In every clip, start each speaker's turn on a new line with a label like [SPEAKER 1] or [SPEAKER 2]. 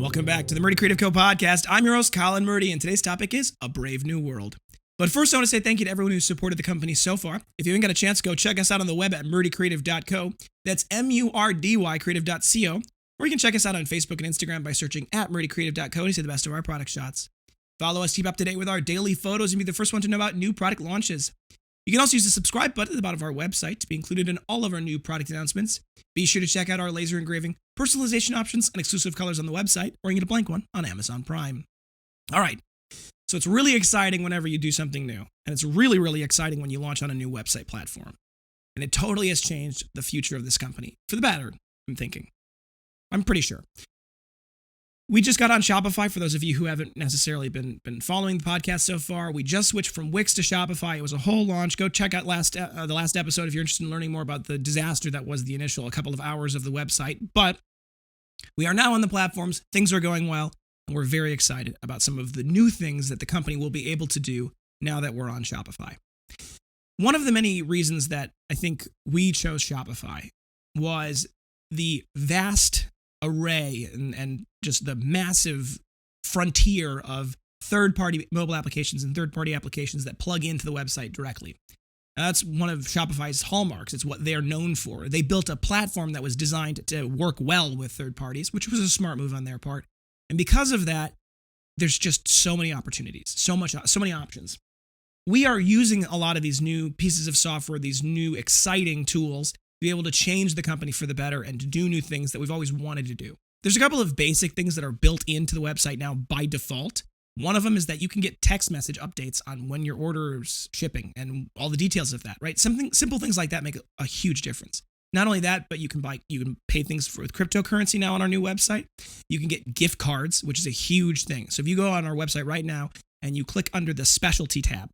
[SPEAKER 1] Welcome back to the Murdy Creative Co podcast. I'm your host, Colin Murdy, and today's topic is A Brave New World. But first, I want to say thank you to everyone who's supported the company so far. If you haven't got a chance, go check us out on the web at murdycreative.co. That's MURDY creative.co. Or you can check us out on Facebook and Instagram by searching at murdycreative.co to see the best of our product shots. Follow us, keep up to date with our daily photos, and be the first one to know about new product launches. You can also use the subscribe button at the bottom of our website to be included in all of our new product announcements. Be sure to check out our laser engraving, personalization options, and exclusive colors on the website, or you can get a blank one on Amazon Prime. All right, so it's really exciting whenever you do something new, and it's really, really exciting when you launch on a new website platform. And it totally has changed the future of this company, for the better, I'm thinking. I'm pretty sure. We just got on Shopify, for those of you who haven't necessarily been following the podcast so far. We just switched from Wix to Shopify. It was a whole launch. Go check out the last episode if you're interested in learning more about the disaster that was the initial couple of hours of the website. But we are now on the platforms. Things are going well, and we're very excited about some of the new things that the company will be able to do now that we're on Shopify. One of the many reasons that I think we chose Shopify was the vast array and just the massive frontier of third-party mobile applications and third-party applications that plug into the website directly. That's one of Shopify's hallmarks. It's what they're known for. They built a platform that was designed to work well with third parties, which was a smart move on their part. And because of that, there's just so many opportunities, so many options. We are using a lot of these new pieces of software, these new exciting tools, be able to change the company for the better and to do new things that we've always wanted to do. There's a couple of basic things that are built into the website now by default. One of them is that you can get text message updates on when your order is shipping and all the details of that, right? Simple things like that make a huge difference. Not only that, but you can pay things with cryptocurrency now on our new website. You can get gift cards, which is a huge thing. So if you go on our website right now and you click under the specialty tab,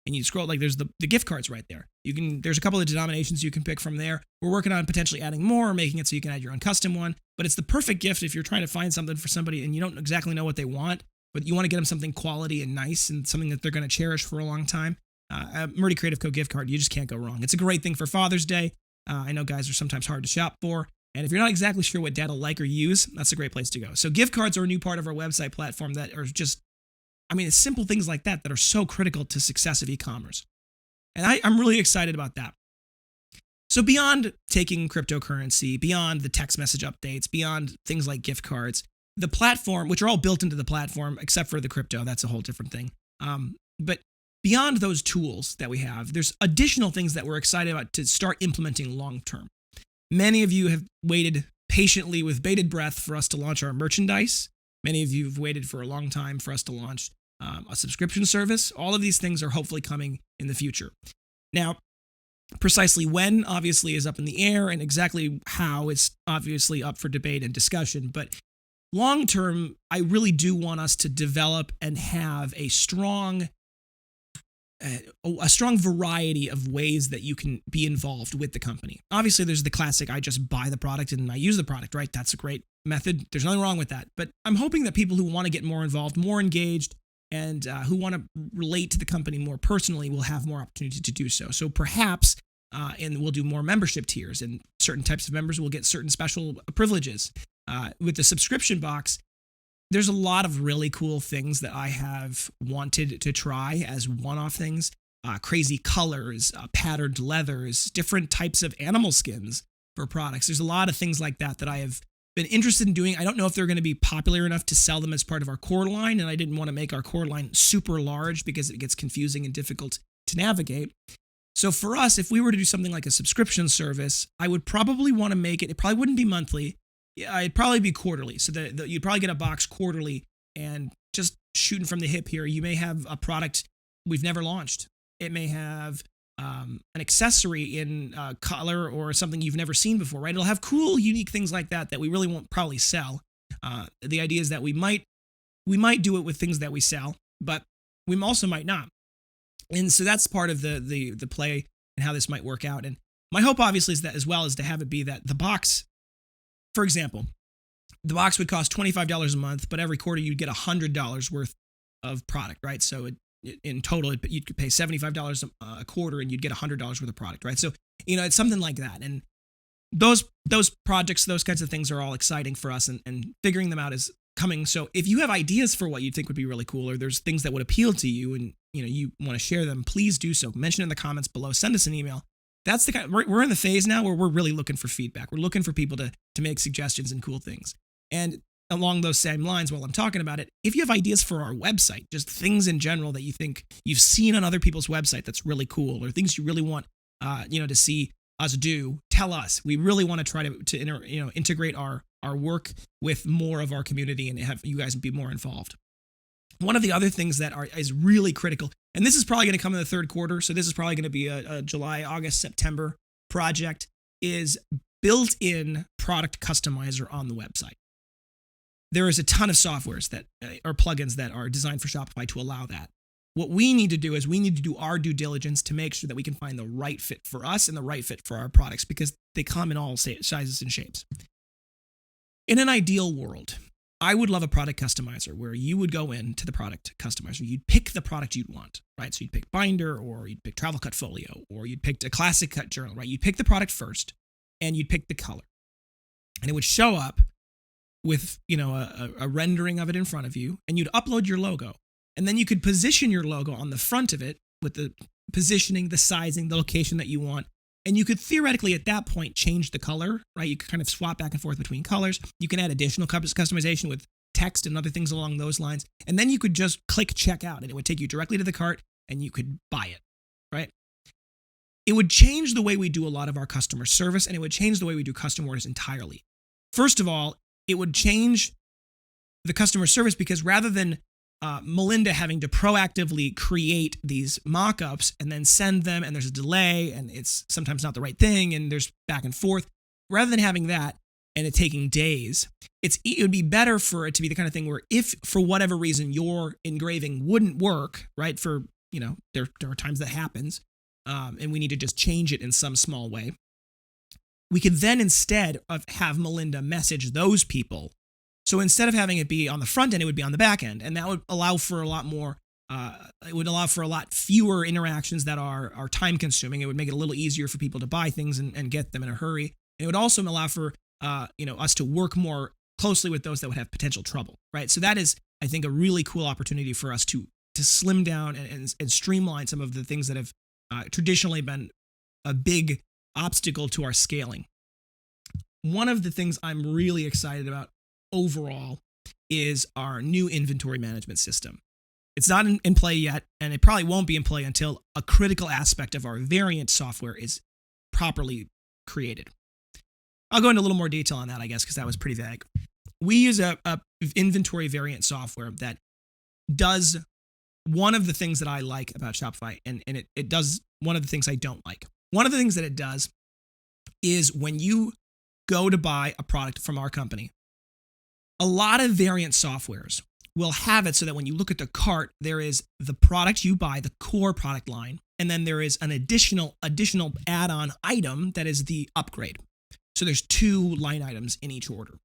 [SPEAKER 1] and you scroll, like there's the gift cards right there. There's a couple of denominations you can pick from there. We're working on potentially adding more, making it so you can add your own custom one. But it's the perfect gift if you're trying to find something for somebody and you don't exactly know what they want, but you want to get them something quality and nice and something that they're going to cherish for a long time. A Murdy Creative Co gift card, you just can't go wrong. It's a great thing for Father's Day. I know guys are sometimes hard to shop for. And if you're not exactly sure what dad will like or use, that's a great place to go. So gift cards are a new part of our website platform that are just, it's simple things like that are so critical to success of e-commerce. And I'm really excited about that. So beyond taking cryptocurrency, beyond the text message updates, beyond things like gift cards, the platform, which are all built into the platform, except for the crypto, that's a whole different thing. But beyond those tools that we have, there's additional things that we're excited about to start implementing long-term. Many of you have waited patiently with bated breath for us to launch our merchandise. Many of you have waited for a long time for us to launch a subscription service. All of these things are hopefully coming in the future. Now, precisely when, obviously, is up in the air, and exactly how is obviously up for debate and discussion. But long term, I really do want us to develop and have a strong variety of ways that you can be involved with the company. Obviously, there's the classic, I just buy the product and I use the product, right? That's a great method. There's nothing wrong with that. But I'm hoping that people who want to get more involved, more engaged, and who want to relate to the company more personally will have more opportunity to do so. So perhaps, and we'll do more membership tiers, and certain types of members will get certain special privileges. With the subscription box, there's a lot of really cool things that I have wanted to try as one-off things. Crazy colors, patterned leathers, different types of animal skins for products. There's a lot of things like that I have been interested in doing. I don't know if they're going to be popular enough to sell them as part of our core line, and I didn't want to make our core line super large because it gets confusing and difficult to navigate. So for us, if we were to do something like a subscription service, I would probably want to make it probably wouldn't be monthly. It'd probably be quarterly. So you'd probably get a box quarterly, and just shooting from the hip here, you may have a product we've never launched. It may have an accessory in color or something you've never seen before, right? It'll have cool, unique things like that we really won't probably sell. The idea is that we might do it with things that we sell, but we also might not. And so that's part of the play and how this might work out. And my hope, obviously, is that as well, is to have it be that the box, for example, the box would cost $25 a month, but every quarter you'd get $100 worth of product, right? So in total, you could pay $75 a quarter and you'd get $100 worth of product, right? So, it's something like that. And those projects, those kinds of things are all exciting for us, and figuring them out is coming. So if you have ideas for what you think would be really cool, or there's things that would appeal to you and you want to share them, please do so. Mention in the comments below, send us an email. That's the kind we're in the phase now where we're really looking for feedback. We're looking for people to make suggestions and cool things. And along those same lines, while I'm talking about it, if you have ideas for our website, just things in general that you think you've seen on other people's website that's really cool, or things you really want to see us do, tell us. We really want to try to integrate our work with more of our community and have you guys be more involved. One of the other things that is really critical, and this is probably going to come in the third quarter, so this is probably going to be a July, August, September project, is built-in product customizer on the website. There is a ton of softwares that or plugins that are designed for Shopify to allow that. What we need to do is we need to do our due diligence to make sure that we can find the right fit for us and the right fit for our products, because they come in all sizes and shapes. In an ideal world, I would love a product customizer where you would go into the product customizer. You'd pick the product you'd want, right? So you'd pick binder, or you'd pick travel cut folio, or you'd pick a classic cut journal, right? You'd pick the product first and you'd pick the color. And it would show up with, a rendering of it in front of you, and you'd upload your logo. And then you could position your logo on the front of it with the positioning, the sizing, the location that you want. And you could theoretically at that point change the color, right? You could kind of swap back and forth between colors. You can add additional customization with text and other things along those lines. And then you could just click checkout and it would take you directly to the cart and you could buy it, right? It would change the way we do a lot of our customer service, and it would change the way we do custom orders entirely. First of all, it would change the customer service, because rather than Melinda having to proactively create these mock-ups and then send them, and there's a delay and it's sometimes not the right thing and there's back and forth, rather than having that and it taking days, it would be better for it to be the kind of thing where if for whatever reason your engraving wouldn't work, right, for, there are times that happens, and we need to just change it in some small way, we could then, instead of have Melinda message those people, so instead of having it be on the front end, it would be on the back end, and that would allow for a lot more. It would allow for a lot fewer interactions that are time consuming. It would make it a little easier for people to buy things and get them in a hurry. And it would also allow for us to work more closely with those that would have potential trouble, right? So that is, I think, a really cool opportunity for us to slim down and streamline some of the things that have traditionally been a big obstacle to our scaling. One of the things I'm really excited about overall is our new inventory management system. It's not in play yet, and it probably won't be in play until a critical aspect of our variant software is properly created. I'll go into a little more detail on that, I guess, because that was pretty vague. We use a inventory variant software that does one of the things that I like about Shopify, and it does one of the things I don't like. One of the things that it does is when you go to buy a product from our company, a lot of variant softwares will have it so that when you look at the cart, there is the product you buy, the core product line, and then there is an additional add-on item that is the upgrade. So there's 2 line items in each order.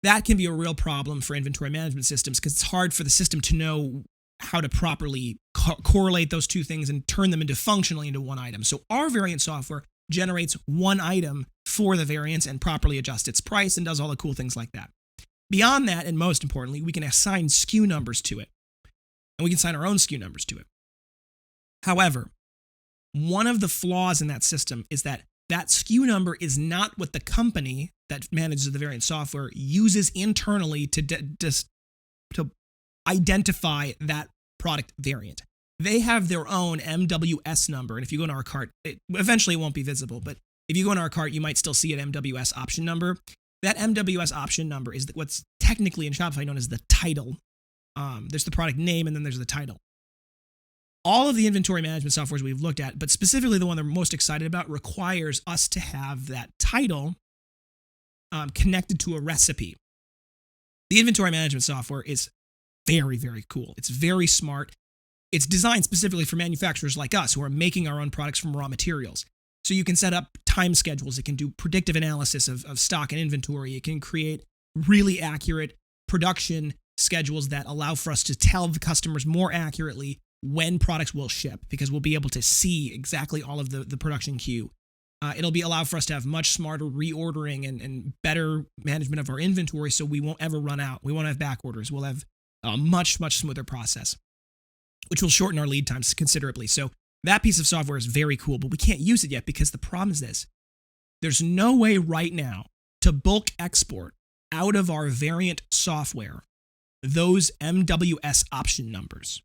[SPEAKER 1] That can be a real problem for inventory management systems because it's hard for the system to know how to properly correlate those 2 things and turn them functionally into one item. So our variant software generates one item for the variance and properly adjusts its price and does all the cool things like that. Beyond that, and most importantly, we can assign SKU numbers to it, and we can assign our own SKU numbers to it. However, one of the flaws in that system is that SKU number is not what the company that manages the variant software uses internally to identify that product variant. They have their own MWS number, and if you go into our cart, eventually it won't be visible, but if you go into our cart, you might still see an MWS option number. That MWS option number is what's technically in Shopify known as the title. There's the product name, and then there's the title. All of the inventory management softwares we've looked at, but specifically the one they're most excited about, requires us to have that title connected to a recipe. The inventory management software is very, very cool. It's very smart. It's designed specifically for manufacturers like us who are making our own products from raw materials. So you can set up time schedules. It can do predictive analysis of stock and inventory. It can create really accurate production schedules that allow for us to tell the customers more accurately when products will ship, because we'll be able to see exactly all of the production queue. It'll allow for us to have much smarter reordering and better management of our inventory, so we won't ever run out. We won't have back orders. We'll have a much smoother process, which will shorten our lead times considerably. So that piece of software is very cool, but we can't use it yet because the problem is this. There's no way right now to bulk export out of our variant software those MWS option numbers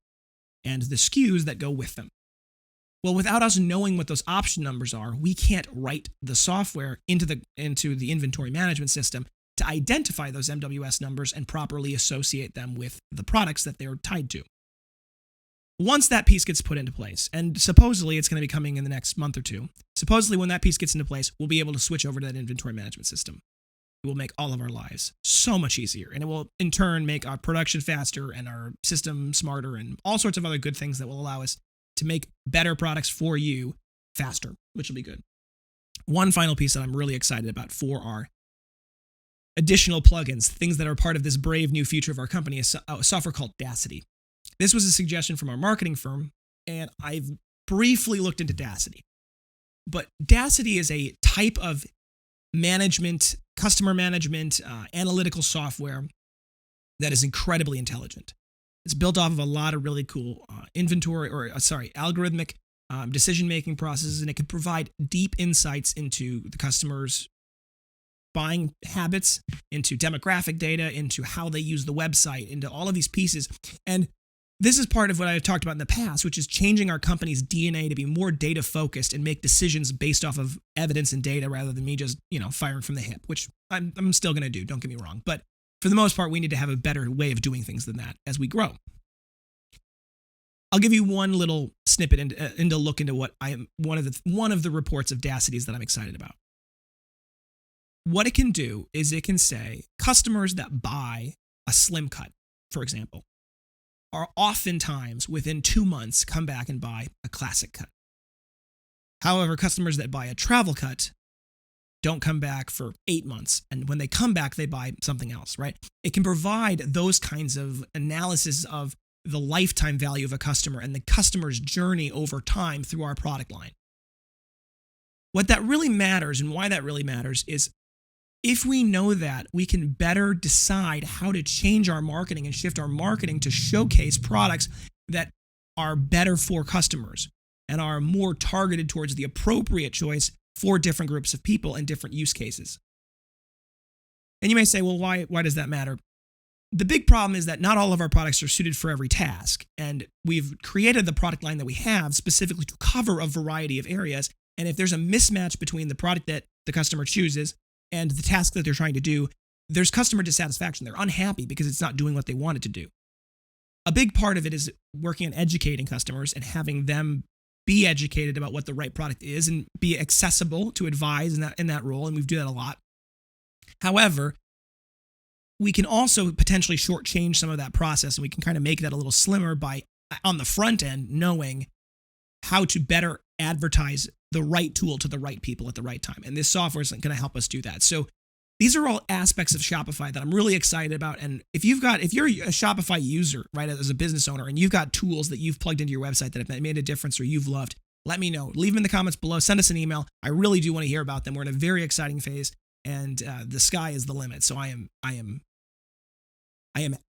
[SPEAKER 1] and the SKUs that go with them. Well, without us knowing what those option numbers are, we can't write the software into the inventory management system to identify those MWS numbers and properly associate them with the products that they're tied to. Once that piece gets put into place, and supposedly it's going to be coming in the next month or two, supposedly when that piece gets into place, we'll be able to switch over to that inventory management system. It will make all of our lives so much easier, and it will in turn make our production faster and our system smarter and all sorts of other good things that will allow us to make better products for you faster, which will be good. One final piece that I'm really excited about for our additional plugins, things that are part of this brave new future of our company, is a software called Audacity. This was a suggestion from our marketing firm, and I've briefly looked into Audacity. But Audacity is a type of management, customer management, analytical software that is incredibly intelligent. It's built off of a lot of really cool algorithmic decision-making processes, and it can provide deep insights into the customer's buying habits, into demographic data, into how they use the website, into all of these pieces. And this is part of what I've talked about in the past, which is changing our company's DNA to be more data-focused and make decisions based off of evidence and data rather than me just, firing from the hip, which I'm still going to do, don't get me wrong. But for the most part, we need to have a better way of doing things than that as we grow. I'll give you one little snippet into look into what one of the reports of Audacity's that I'm excited about. What it can do is it can say customers that buy a slim cut, for example, are oftentimes within 2 months come back and buy a classic cut. However, customers that buy a travel cut don't come back for 8 months. And when they come back, they buy something else, right? It can provide those kinds of analysis of the lifetime value of a customer and the customer's journey over time through our product line. What that really matters and why that really matters is if we know that, we can better decide how to change our marketing and shift our marketing to showcase products that are better for customers and are more targeted towards the appropriate choice for different groups of people and different use cases. And you may say, well, why does that matter? The big problem is that not all of our products are suited for every task, and we've created the product line that we have specifically to cover a variety of areas. And if there's a mismatch between the product that the customer chooses and the task that they're trying to do, there's customer dissatisfaction. They're unhappy because it's not doing what they want it to do. A big part of it is working on educating customers and having them be educated about what the right product is and be accessible to advise in that role, and we do that a lot. However, we can also potentially shortchange some of that process, and we can kind of make that a little slimmer by, on the front end, knowing how to better advertise the right tool to the right people at the right time. And this software is going to help us do that. So these are all aspects of Shopify that I'm really excited about. And if you're a Shopify user, right, as a business owner, and you've got tools that you've plugged into your website that have made a difference or you've loved, let me know. Leave them in the comments below. Send us an email. I really do want to hear about them. We're in a very exciting phase, and the sky is the limit. So I am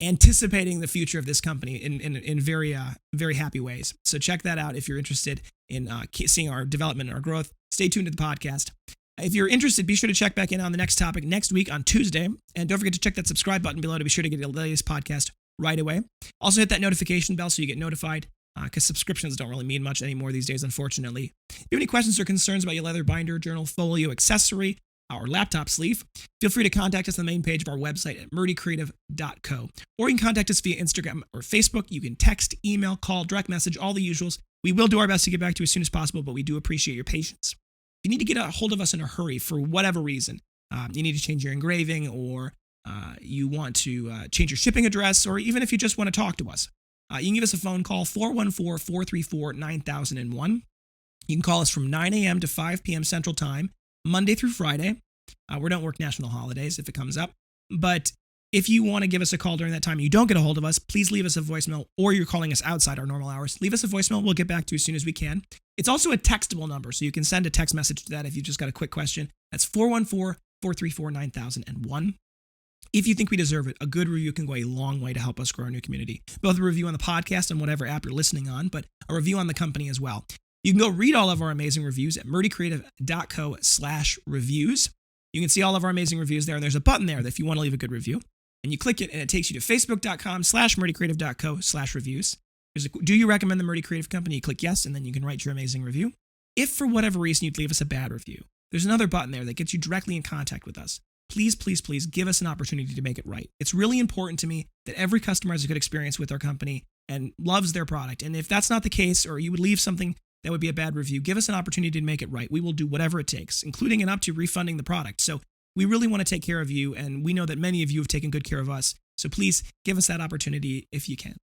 [SPEAKER 1] anticipating the future of this company in very very happy ways. So check that out if you're interested in seeing our development and our growth. Stay tuned to the podcast. If you're interested, be sure to check back in on the next topic next week on Tuesday. And don't forget to check that subscribe button below to be sure to get the latest podcast right away. Also hit that notification bell so you get notified, because subscriptions don't really mean much anymore these days, unfortunately. If you have any questions or concerns about your leather binder, journal, folio, accessory, or laptop sleeve, feel free to contact us on the main page of our website at murdycreative.co. Or you can contact us via Instagram or Facebook. You can text, email, call, direct message, all the usuals. We will do our best to get back to you as soon as possible, but we do appreciate your patience. If you need to get a hold of us in a hurry for whatever reason, you need to change your engraving, or you want to change your shipping address, or even if you just want to talk to us, you can give us a phone call, 414-434-9001. You can call us from 9 a.m. to 5 p.m. Central Time, Monday through Friday. We don't work national holidays if it comes up. But If you want to give us a call during that time and you don't get a hold of us, please leave us a voicemail, or you're calling us outside our normal hours. Leave us a voicemail. We'll get back to you as soon as we can. It's also a textable number, so you can send a text message to that if you've just got a quick question. That's 414-434-9001. If you think we deserve it, a good review can go a long way to help us grow our new community. Both a review on the podcast and whatever app you're listening on, but a review on the company as well. You can go read all of our amazing reviews at murdycreative.co/reviews. You can see all of our amazing reviews there, and there's a button there that if you want to leave a good review. And you click it, and it takes you to facebook.com/murdycreative.co/reviews. Do you recommend the Murdy Creative Company? You click yes, and then you can write your amazing review. If for whatever reason you'd leave us a bad review, there's another button there that gets you directly in contact with us. Please, please, please give us an opportunity to make it right. It's really important to me that every customer has a good experience with our company and loves their product. And if that's not the case, or you would leave something that would be a bad review, give us an opportunity to make it right. We will do whatever it takes, including and up to refunding the product. So we really want to take care of you, and we know that many of you have taken good care of us. So please give us that opportunity if you can.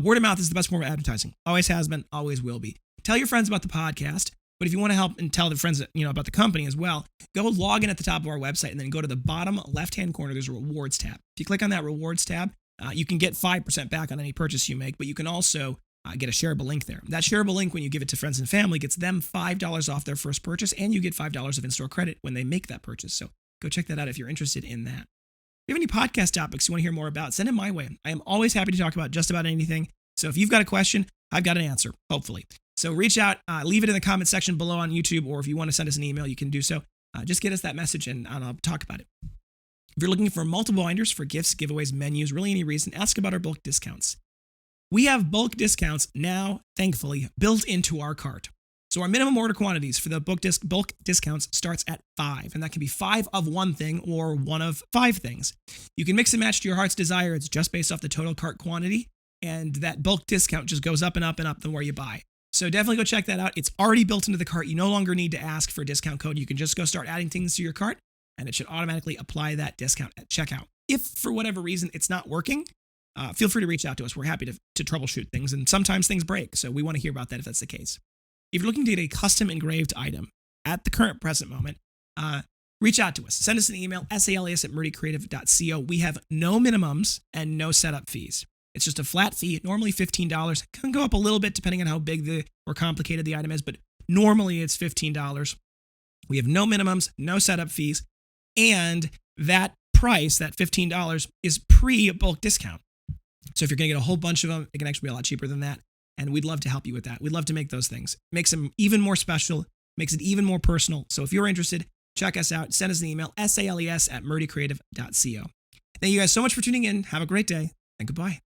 [SPEAKER 1] Word of mouth is the best form of advertising. Always has been, always will be. Tell your friends about the podcast, but if you want to help and tell their friends about the company as well, go log in at the top of our website and then go to the bottom left-hand corner. There's a rewards tab. If you click on that rewards tab, you can get 5% back on any purchase you make, but you can also get a shareable link there. That shareable link, when you give it to friends and family, gets them $5 off their first purchase, and you get $5 of in-store credit when they make that purchase. So go check that out if you're interested in that. If you have any podcast topics you want to hear more about, send them my way. I am always happy to talk about just about anything. So if you've got a question, I've got an answer, hopefully. So reach out, leave it in the comment section below on YouTube, or if you want to send us an email, you can do so. Just get us that message and I'll talk about it. If you're looking for multiple binders for gifts, giveaways, menus, really any reason, ask about our bulk discounts. We have bulk discounts now, thankfully, built into our cart. So our minimum order quantities for the bulk discounts starts at 5, and that can be 5 of one thing or 1 of 5 things. You can mix and match to your heart's desire. It's just based off the total cart quantity, and that bulk discount just goes up and up and up the more you buy. So definitely go check that out. It's already built into the cart. You no longer need to ask for a discount code. You can just go start adding things to your cart, and it should automatically apply that discount at checkout. If for whatever reason it's not working, feel free to reach out to us. We're happy to troubleshoot things, and sometimes things break, so we want to hear about that if that's the case. If you're looking to get a custom engraved item at the present moment, reach out to us. Send us an email, salias@murdycreative.co. We have no minimums and no setup fees. It's just a flat fee, normally $15. It can go up a little bit depending on how big or complicated the item is, but normally it's $15. We have no minimums, no setup fees, and that price, that $15, is pre-bulk discount. So if you're going to get a whole bunch of them, it can actually be a lot cheaper than that, and we'd love to help you with that. We'd love to make those things. Makes them even more special, makes it even more personal. So if you're interested, check us out. Send us an email, sales@murdycreative.co. Thank you guys so much for tuning in. Have a great day, and goodbye.